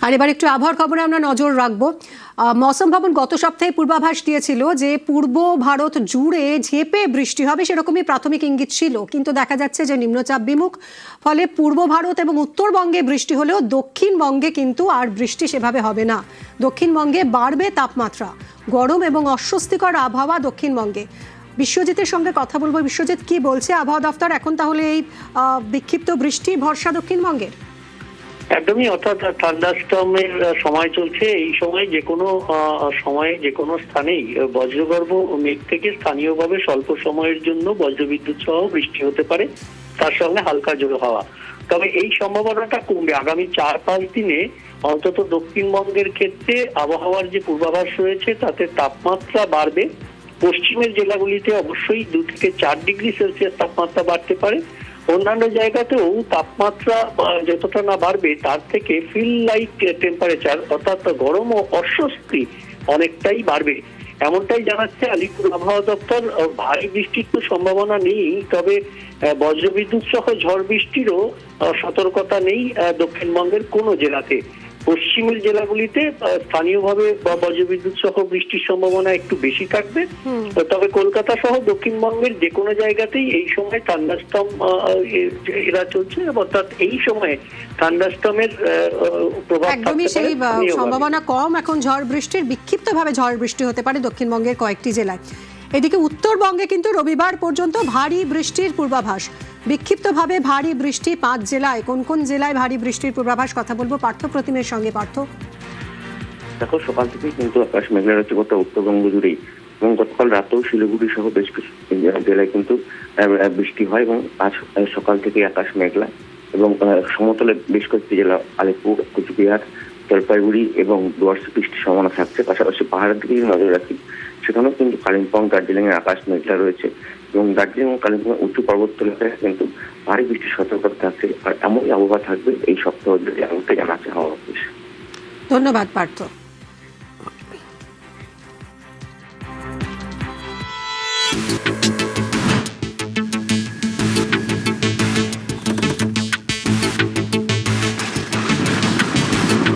আর এবার একটু আবহাওয়ার খবরে আমরা নজর রাখবো। মৌসুম ভবন গত সপ্তাহে পূর্বাভাস দিয়েছিল যে পূর্ব ভারত জুড়ে ঝেঁপে বৃষ্টি হবে, সেরকমই প্রাথমিক ইঙ্গিত ছিল, কিন্তু দেখা যাচ্ছে যে নিম্নচাপ বিমুখ, ফলে পূর্ব ভারত এবং উত্তরবঙ্গে বৃষ্টি হলেও দক্ষিণবঙ্গে কিন্তু আর বৃষ্টি সেভাবে হবে না। দক্ষিণবঙ্গে বাড়বে তাপমাত্রা, গরম এবং অস্বস্তিকর আবহাওয়া দক্ষিণবঙ্গে। বিশ্বজিতের সঙ্গে কথা বলবো। বিশ্বজিৎ, কি বলছে আবহাওয়া দফতর? এখন তাহলে এই বিক্ষিপ্ত বৃষ্টি ভরসা দক্ষিণবঙ্গের? একদমই, অর্থাৎ থান্ডারস্টর্মের সময় চলছে। এই সময় যে কোনো সময়ে যে কোনো স্থানেই বজ্রগর্ভ মেঘ থেকে স্থানীয়ভাবে স্বল্প সময়ের জন্য বজ্রবিদ্যুৎ সহ বৃষ্টি হতে পারে, তার সঙ্গে হালকা জোরে হাওয়া। তবে এই সম্ভাবনাটা কমবে আগামী 4-5 দিনে। অন্তত দক্ষিণবঙ্গের ক্ষেত্রে আবহাওয়ার যে পূর্বাভাস রয়েছে তাতে তাপমাত্রা বাড়বে। পশ্চিমের জেলাগুলিতে অবশ্যই 2 থেকে 4 ডিগ্রি সেলসিয়াস তাপমাত্রা বাড়তে পারে। অন্যান্য জায়গাতেও তাপমাত্রা যতটা না বাড়বে তার থেকে ফিল লাইক টেম্পারেচার, অর্থাৎ গরম ও অস্বস্তি অনেকটাই বাড়বে, এমনটাই জানাচ্ছে আলিপুর আবহাওয়া দপ্তর। ভারী বৃষ্টির তো সম্ভাবনা নেই, তবে বজ্রবিদ্যুৎ সহ ঝড় বৃষ্টিরও সতর্কতা নেই দক্ষিণবঙ্গের কোনো জেলাতে। পশ্চিমের জেলাগুলিতে স্থানীয়ভাবে বজ্রবিদ্যুৎ সহ বৃষ্টির সম্ভাবনা একটু বেশি থাকবে। তবে কলকাতা সহ দক্ষিণবঙ্গের যে কোনো জায়গাতেই এই সময় থান্ডারস্টর্ম এরা চলছে, অর্থাৎ এই সময়ে থান্ডারস্টর্মের প্রভাব একদমই সেই সম্ভাবনা কম এখন ঝড় বৃষ্টির। বিক্ষিপ্তভাবে ঝড় বৃষ্টি হতে পারে দক্ষিণবঙ্গের কয়েকটি জেলায়। এদিকে উত্তরবঙ্গে কিন্তু রবিবার পর্যন্ত ভারী বৃষ্টির পূর্বাভাস। বিক্ষিপ্তভাবে ভারী বৃষ্টি 5 জেলায়। কোন কোন জেলায় ভারী বৃষ্টির পূর্বাভাস কথা বলবো পার্থ প্রতিমের সঙ্গে। পার্থ, দেখো, সকাল থেকেই কিন্তু আকাশ মেঘলা রয়েছে গোটা উত্তরবঙ্গ জুড়েই, এবং গতকাল রাতেও শিলিগুড়ি সহ বেশ কিছু জেলায় কিন্তু বৃষ্টি হয়, এবং আজ সকাল থেকে আকাশ মেঘলা, এবং সমতলে বেশ কয়েকটি জেলা আলিপুর, কুচবিহার, জলপাইগুড়ি এবং ডুয়ার্সে বৃষ্টির সম্ভাবনা থাকছে। পাশাপাশি পাহাড়ের দিকে নজর রাখি, সেখানেও কিন্তু কালিম্পং, দার্জিলিং এর আকাশ মেঘলা রয়েছে, এবং দার্জিলিং ও কালিম্পং উঁচু পর্বত এলাকায় কিন্তু ভারী বৃষ্টির সতর্কতা থাকছে। আর এমনই আবহাওয়া থাকবে এই সপ্তাহ জুড়ে, এমনটাই জানাচ্ছে হাওয়া অফিস। ধন্যবাদ পার্থ।